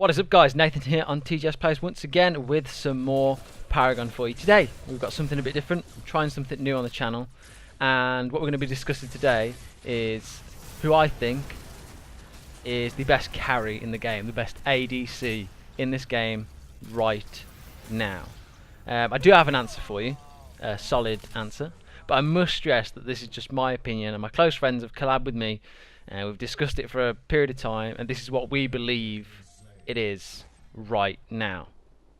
What is up, guys? Nathan here on TGS Plays once again with some more Paragon for you. Today we've got something a bit different. I'm trying something new on the channel, and what we're going to be discussing today is who I think is the best carry in the game, the best ADC in this game right now. I do have an answer for you, a solid answer, but I must stress that this is just my opinion, and my close friends have collabed with me and we've discussed it for a period of time, and this is what we believe it is right now.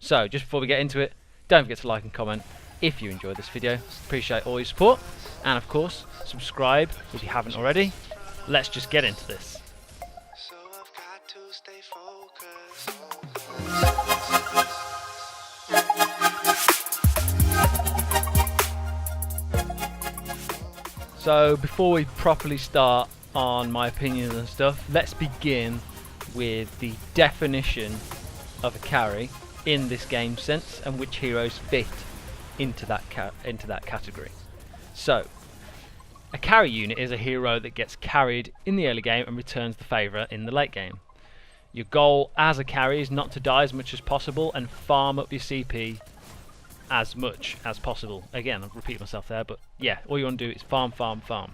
So just before we get into it, don't forget to like and comment if you enjoyed this video. Appreciate all your support, and of course subscribe if you haven't already. Let's just get into this. So before we properly start on my opinions and stuff, let's begin with the definition of a carry in this game sense and which heroes fit into that category. So a carry unit is a hero that gets carried in the early game and returns the favour in the late game. Your goal as a carry is not to die as much as possible and farm up your CP as much as possible. Again, I'll repeat myself there, but yeah, all you want to do is farm, farm, farm.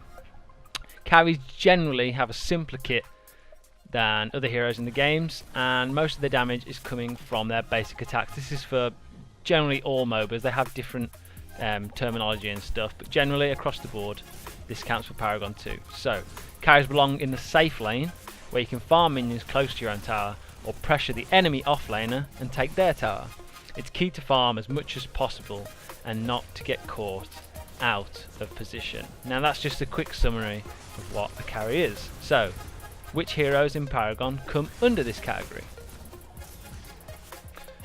Carries generally have a simpler kit than other heroes in the games, and most of their damage is coming from their basic attacks. This is for generally all MOBAs. They have different terminology and stuff, but generally across the board this counts for Paragon too. So carries belong in the safe lane, where you can farm minions close to your own tower or pressure the enemy offlaner and take their tower. It's key to farm as much as possible and not to get caught out of position. Now that's just a quick summary of what a carry is. So which heroes in Paragon come under this category?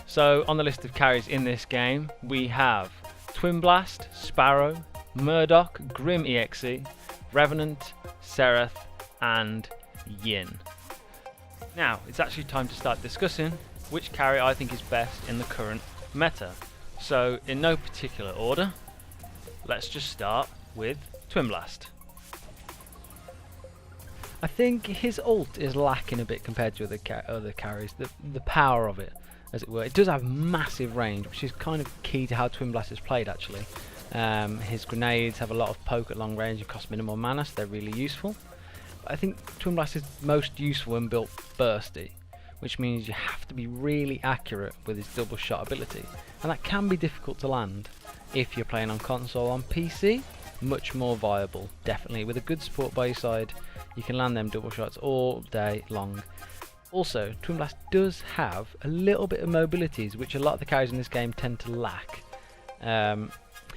So on the list of carries in this game we have Twin Blast, Sparrow, Murdock, Grim EXE, Revenant, Cereth and Yin. Now it's actually time to start discussing which carry I think is best in the current meta. So in no particular order, let's just start with Twin Blast. I think his ult is lacking a bit compared to other carries, the power of it, as it were. It does have massive range, which is kind of key to how Twin Blast is played actually. His grenades have a lot of poke at long range and cost minimal mana, so they're really useful. But I think Twin Blast is most useful when built bursty, which means you have to be really accurate with his double shot ability, and that can be difficult to land if you're playing on console. On PC, much more viable, definitely. With a good support by your side, you can land them double shots all day long. Also, Twin Blast does have a little bit of mobilities, which a lot of the carries in this game tend to lack.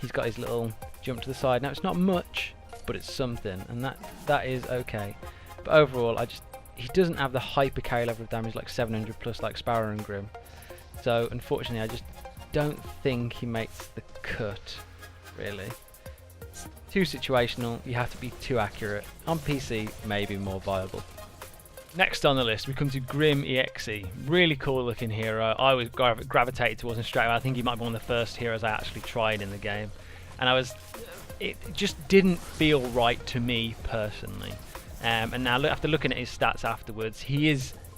He's got his little jump to the side. Now it's not much, but it's something, and that is okay. But overall, he doesn't have the hyper carry level of damage like 700 plus like Sparrow and Grim. So unfortunately I just don't think he makes the cut, really. It's too situational, you have to be too accurate. On PC, maybe more viable. Next on the list we come to Grim EXE. Really cool looking hero. I was gravitated towards him straight away. I think he might be one of the first heroes I actually tried in the game, and it just didn't feel right to me personally. And now after looking at his stats afterwards, he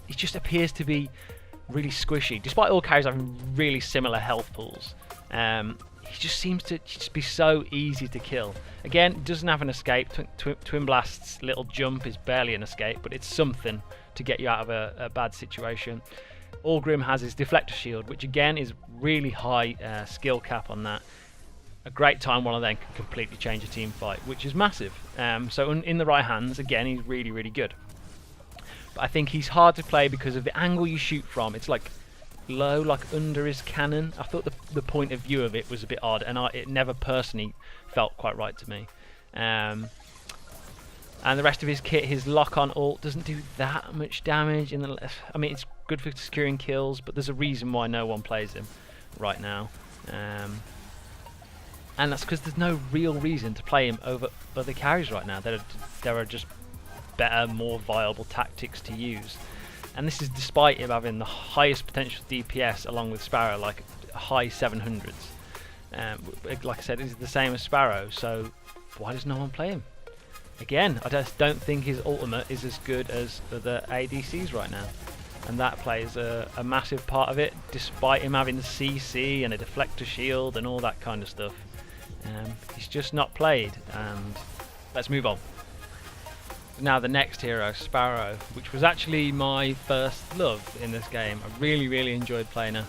just appears to be really squishy. Despite all carries having really similar health pools, he just seems to just be so easy to kill. Again, doesn't have an escape. Twin Blast's little jump is barely an escape, but it's something to get you out of a bad situation. All Grim has is Deflector Shield, which again is really high skill cap on that. A great time one of them can completely change a team fight, which is massive. So in the right hands, again, he's really, really good. But I think he's hard to play because of the angle you shoot from. It's like low, like under his cannon. I thought the point of view of it was a bit odd, and it never personally felt quite right to me. And the rest of his kit, his lock-on ult doesn't do that much damage. I mean, it's good for securing kills, but there's a reason why no one plays him right now. And that's because there's no real reason to play him over other carries right now. There are just better, more viable tactics to use. And this is despite him having the highest potential DPS along with Sparrow, like high 700s. Like I said, it's the same as Sparrow, so why does no one play him? Again, I just don't think his ultimate is as good as other ADCs right now. and that plays a massive part of it, despite him having the CC and a deflector shield and all that kind of stuff. He's just not played, and let's move on. Now the next hero, Sparrow, which was actually my first love in this game. I really enjoyed playing her.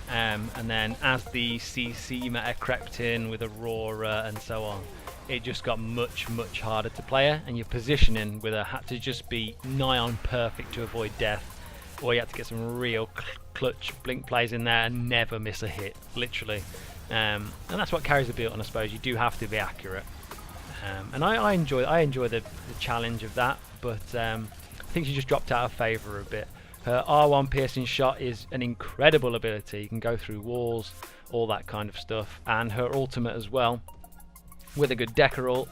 And then as the CC meta crept in with Aurora and so on, it just got much harder to play her, and your positioning with her had to just be nigh on perfect to avoid death, or you had to get some real clutch blink plays in there and never miss a hit, literally. And that's what carries the build on, I suppose. You do have to be accurate. And I enjoy the challenge of that, but I think she just dropped out of favour a bit. Her R1 piercing shot is an incredible ability. You can go through walls, all that kind of stuff, and her ultimate as well, with a good Decker ult,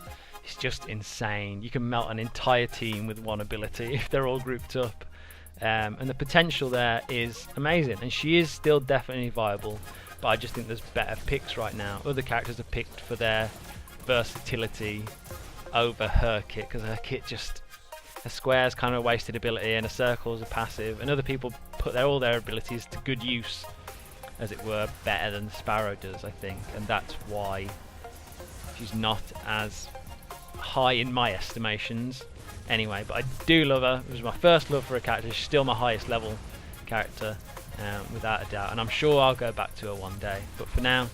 is just insane. You can melt an entire team with one ability if they're all grouped up, and the potential there is amazing, and she is still definitely viable, but I just think there's better picks right now. Other characters are picked for their versatility over her kit, because her kit just, a square's kind of a wasted ability and a circle's a passive, and other people put all their abilities to good use, as it were, better than Sparrow does, I think, and that's why she's not as high in my estimations anyway. But I do love her. It was my first love for a character. She's still my highest level character, without a doubt, and I'm sure I'll go back to her one day, but for now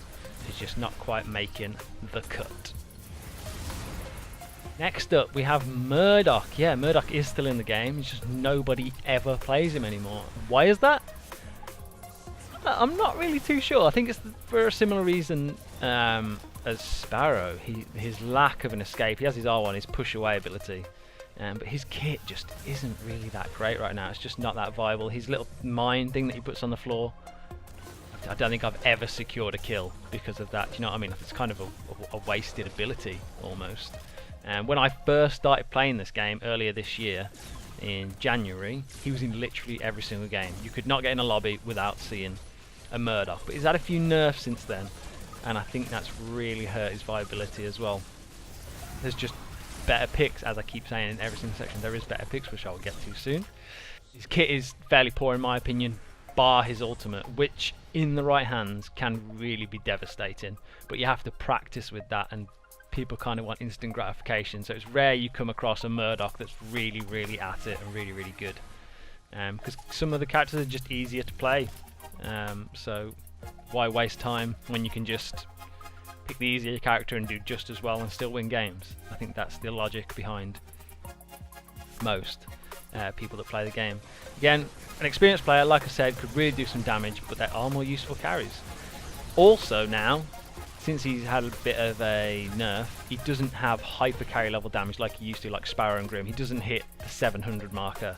she's just not quite making the cut. Next up we have Murdock. Yeah, Murdock is still in the game, it's just nobody ever plays him anymore. Why is that? I'm not really too sure. I think it's for a similar reason as Sparrow. His lack of an escape. He has his R1, his push away ability, but his kit just isn't really that great right now. It's just not that viable. His little mine thing that he puts on the floor, I don't think I've ever secured a kill because of that. Do you know what I mean? It's kind of a wasted ability almost. And when I first started playing this game earlier this year in January, he was in literally every single game. You could not get in a lobby without seeing a Murdock, but he's had a few nerfs since then, and I think that's really hurt his viability as well. There's just better picks, as I keep saying in every single section. There is better picks, which I'll get to soon. His kit is fairly poor in my opinion, bar his ultimate, which in the right hands can really be devastating, but you have to practice with that, and people kind of want instant gratification, so it's rare you come across a Murdock that's really at it and really good, because some of the characters are just easier to play, so why waste time when you can just pick the easier character and do just as well and still win games. I think that's the logic behind most people that play the game. Again, an experienced player, like I said, could really do some damage, but there are more useful carries. Also now, since he's had a bit of a nerf, he doesn't have hyper carry level damage like he used to, like Sparrow and Grim. He doesn't hit the 700 marker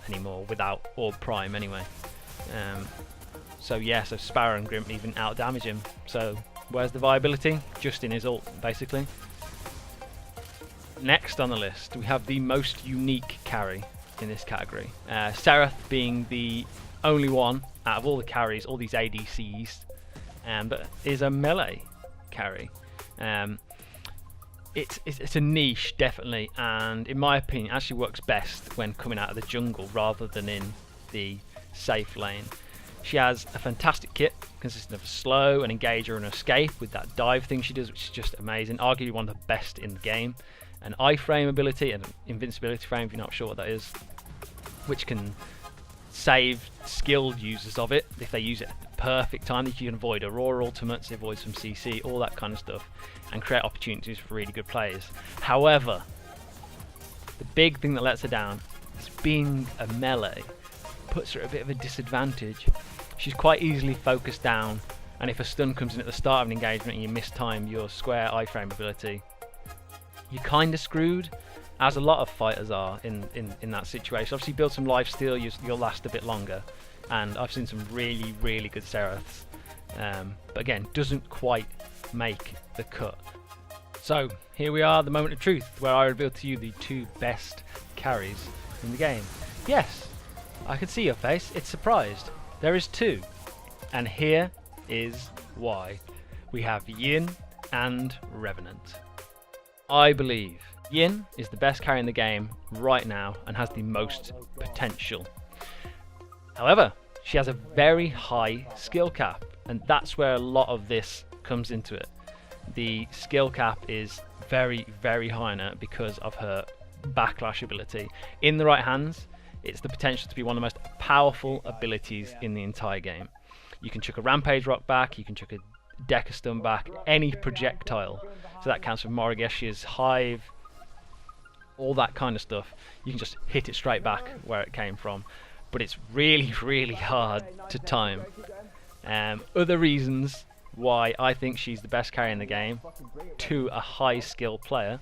anymore, without Orb Prime anyway. So yeah, so Sparrow and Grim even out damage him. So where's the viability? Just in his ult, basically. Next on the list, we have the most unique carry in this category. Cereth being the only one out of all the carries, all these ADCs, that is a melee carry. It's a niche, definitely, and in my opinion actually works best when coming out of the jungle rather than in the safe lane. She has a fantastic kit consisting of a slow, an engager and an escape with that dive thing she does, which is just amazing, arguably one of the best in the game. An iframe ability and an invincibility frame, if you're not sure what that is, which can save skilled users of it if they use it at the perfect time. That you can avoid Aurora ultimates, avoid some CC, all that kind of stuff, and create opportunities for really good players. However, the big thing that lets her down is being a melee puts her at a bit of a disadvantage. She's quite easily focused down, and if a stun comes in at the start of an engagement and you mistime your square iframe ability, you're kind of screwed, as a lot of fighters are in that situation. Obviously build some lifesteal, you'll last a bit longer, and I've seen some really good Cereths, but again, doesn't quite make the cut. So here we are, the moment of truth, where I reveal to you the two best carries in the game. Yes, I can see your face, it's surprised. There is two, and here is why. We have Yin and Revenant. I believe Yin is the best carry in the game right now and has the most potential. However, she has a very high skill cap, and that's where a lot of this comes into it. The skill cap is very, very high on her because of her backlash ability. In the right hands, it's the potential to be one of the most powerful abilities in the entire game. You can chuck a Rampage Rock back, you can chuck a Deca Stun back, any projectile. So that counts for Moragesh's Hive, all that kind of stuff. You can just hit it straight back where it came from. But it's really, really hard to time. Other reasons why I think she's the best carry in the game to a high skill player: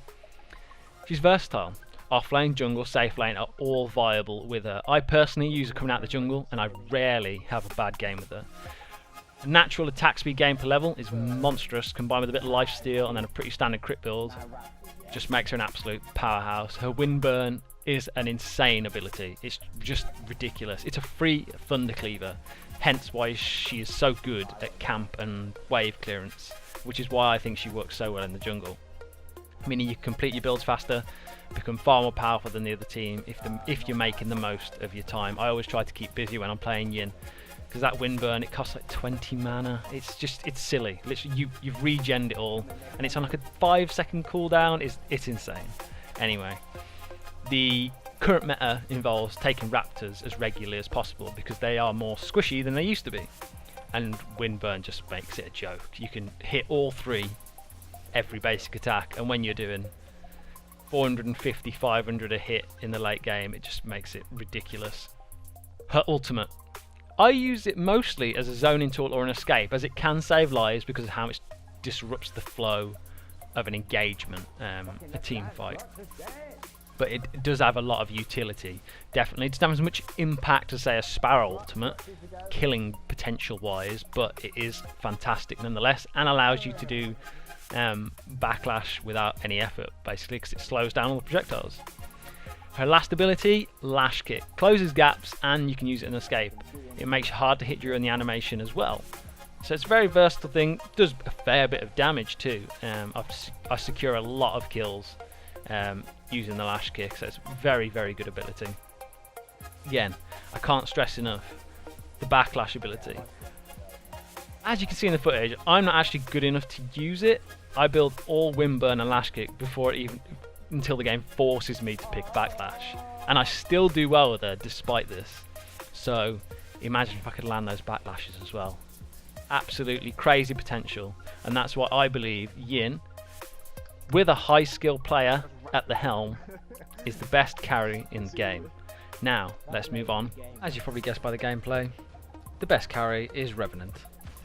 she's versatile. Offlane, jungle, safe lane are all viable with her. I personally use her coming out the jungle, and I rarely have a bad game with her. Natural attack speed gain per level is monstrous, combined with a bit of lifesteal and then a pretty standard crit build. Just makes her an absolute powerhouse. Her Windburn is an insane ability. It's just ridiculous. It's a free Thunder Cleaver, hence why she is so good at camp and wave clearance, which is why I think she works so well in the jungle. Meaning you complete your builds faster, become far more powerful than the other team if you're making the most of your time. I always try to keep busy when I'm playing Yin, because that Windburn, it costs like 20 mana. It's silly. Literally, you've regened it all, and it's on like a 5-second cooldown. It's insane. Anyway, the current meta involves taking Raptors as regularly as possible because they are more squishy than they used to be, and Windburn just makes it a joke. You can hit all three every basic attack, and when you're doing 450, 500 a hit in the late game, it just makes it ridiculous. Her ultimate, I use it mostly as a zoning tool or an escape, as it can save lives because of how it disrupts the flow of an engagement, a team fight. But it does have a lot of utility, definitely. It doesn't have as much impact as, say, a Sparrow ultimate, killing potential wise, but it is fantastic nonetheless, and allows you to do backlash without any effort, basically, because it slows down all the projectiles. Her last ability, Lash Kick, closes gaps and you can use it in escape. It makes it hard to hit during the animation as well. So it's a very versatile thing, does a fair bit of damage too. I secure a lot of kills using the Lash Kick, so it's a very, very good ability. Again, I can't stress enough the backlash ability. As you can see in the footage, I'm not actually good enough to use it. I build all Windburn and Lash Kick until the game forces me to pick Backlash, and I still do well with her despite this. So imagine if I could land those backlashes as well. Absolutely crazy potential, and that's why I believe Yin, with a high skill player at the helm, is the best carry in the game. Now let's move on. As you probably guessed by the gameplay, the best carry is Revenant.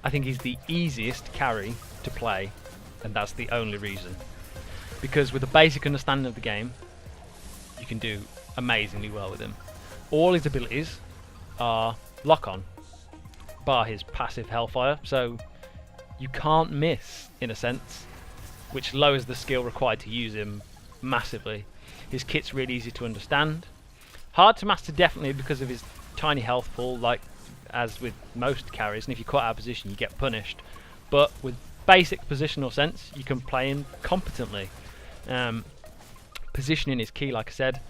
I think he's the easiest carry to play, and that's the only reason. Because with a basic understanding of the game, you can do amazingly well with him. All his abilities are lock-on, bar his passive Hellfire, so you can't miss, in a sense, which lowers the skill required to use him massively. His kit's really easy to understand. Hard to master, definitely, because of his tiny health pool, like as with most carries, and if you're caught out of position you get punished. But with basic positional sense, you can play him competently. Positioning is key, like I said,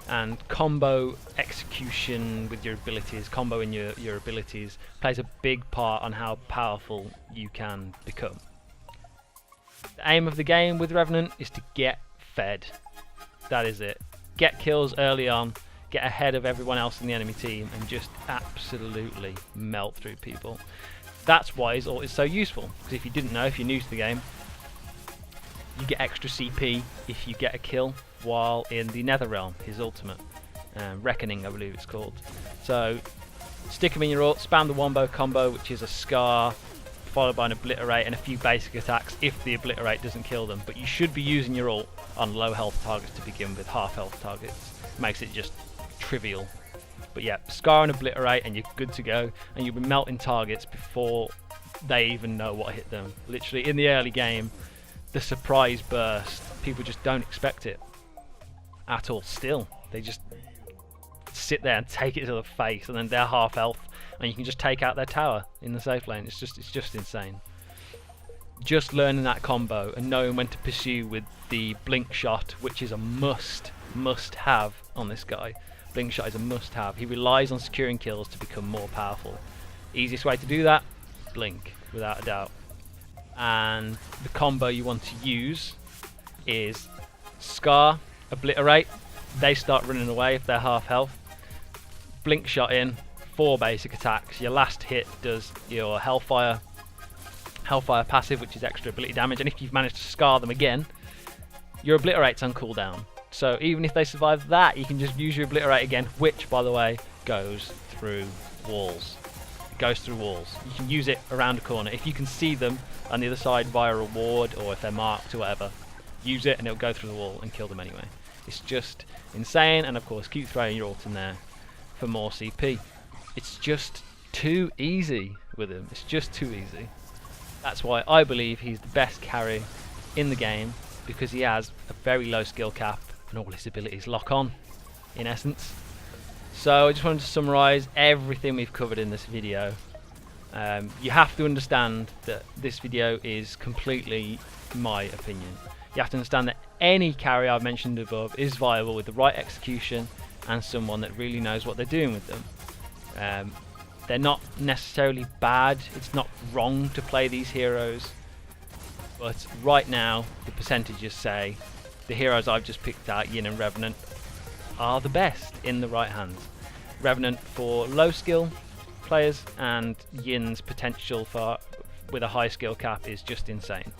and combo execution with your abilities, comboing your abilities, plays a big part on how powerful you can become. The aim of the game with Revenant is to get fed. That is it. Get kills early on, get ahead of everyone else in the enemy team, and just absolutely melt through people. That's why his ult is so useful, because if you didn't know, if you're new to the game, you get extra CP if you get a kill while in the Nether Realm, his ultimate. Reckoning, I believe it's called. So, stick him in your ult, spam the Wombo combo, which is a Scar, followed by an Obliterate and a few basic attacks if the Obliterate doesn't kill them. But you should be using your ult on low health targets to begin with, half health targets. Makes it just trivial. But yeah, Scar and Obliterate and you're good to go, and you'll be melting targets before they even know what hit them. Literally, in the early game, the surprise burst, people just don't expect it at all. Still, they just sit there and take it to the face, and then they're half health, and you can just take out their tower in the safe lane. It's just insane. Just learning that combo and knowing when to pursue with the blink shot, which is a must have on this guy. Blink Shot is a must-have. He relies on securing kills to become more powerful. Easiest way to do that, Blink, without a doubt. And the combo you want to use is Scar, Obliterate. They start running away if they're half health. Blink Shot in, 4 basic attacks. Your last hit does your Hellfire passive, which is extra ability damage, and if you've managed to scar them again, your Obliterate's on cooldown. So even if they survive that, you can just use your Obliterate again, which, by the way, goes through walls. It goes through walls. You can use it around a corner. If you can see them on the other side via a ward, or if they're marked or whatever, use it and it'll go through the wall and kill them anyway. It's just insane, and of course keep throwing your ult in there for more CP. It's just too easy with him. It's just too easy. That's why I believe he's the best carry in the game, because he has a very low skill cap and all his abilities lock on, in essence. So I just wanted to summarise everything we've covered in this video. You have to understand that this video is completely my opinion. You have to understand that any carry I've mentioned above is viable with the right execution and someone that really knows what they're doing with them. They're not necessarily bad. It's not wrong to play these heroes, but right now the percentages say the heroes I've just picked out, Yin and Revenant, are the best in the right hands. Revenant for low skill players, and Yin's potential with a high skill cap is just insane.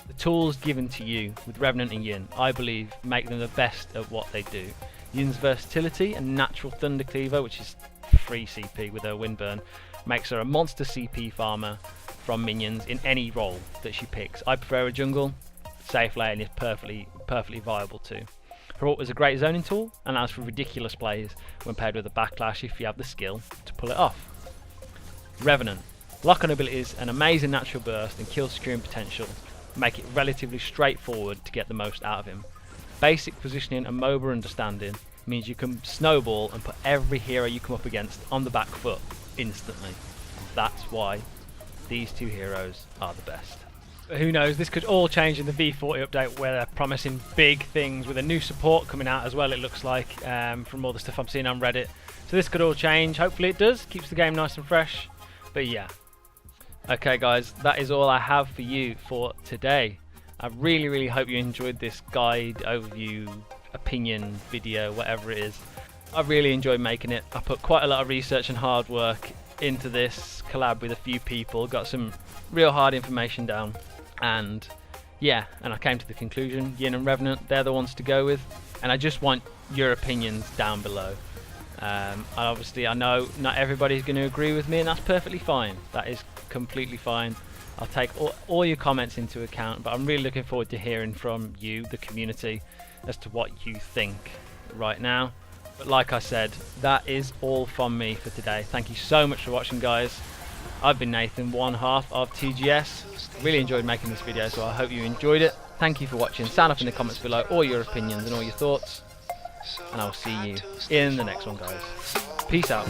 The tools given to you with Revenant and Yin, I believe, make them the best at what they do. Yin's versatility and natural Thunder Cleaver, which is free CP with her Windburn, makes her a monster CP farmer from minions in any role that she picks. I prefer a jungle. Safe lane is perfectly viable too. Her ult is a great zoning tool and allows for ridiculous plays when paired with a backlash if you have the skill to pull it off. Revenant. Lock-on abilities, an amazing natural burst and kill securing potential make it relatively straightforward to get the most out of him. Basic positioning and MOBA understanding means you can snowball and put every hero you come up against on the back foot instantly. That's why these two heroes are the best. But who knows, this could all change in the V40 update, where they're promising big things with a new support coming out as well, it looks like, from all the stuff I'm seeing on Reddit. So this could all change. Hopefully it does. Keeps the game nice and fresh. But yeah. Okay guys, that is all I have for you for today. I really hope you enjoyed this guide, overview, opinion video, whatever it is. I really enjoyed making it. I put quite a lot of research and hard work into this, collab with a few people, got some real hard information down, and yeah, and I came to the conclusion Yin and Revenant, they're the ones to go with, and I just want your opinions down below. Obviously I know not everybody's going to agree with me, and that's perfectly fine. That is completely fine. I'll take all your comments into account, but I'm really looking forward to hearing from you, the community, as to what you think right now. But like I said, that is all from me for today. Thank you so much for watching, guys. I've been Nathan, one half of TGS. Really enjoyed making this video, so I hope you enjoyed it. Thank you for watching. Sound off in the comments below all your opinions and all your thoughts, and I'll see you in the next one, guys. Peace out.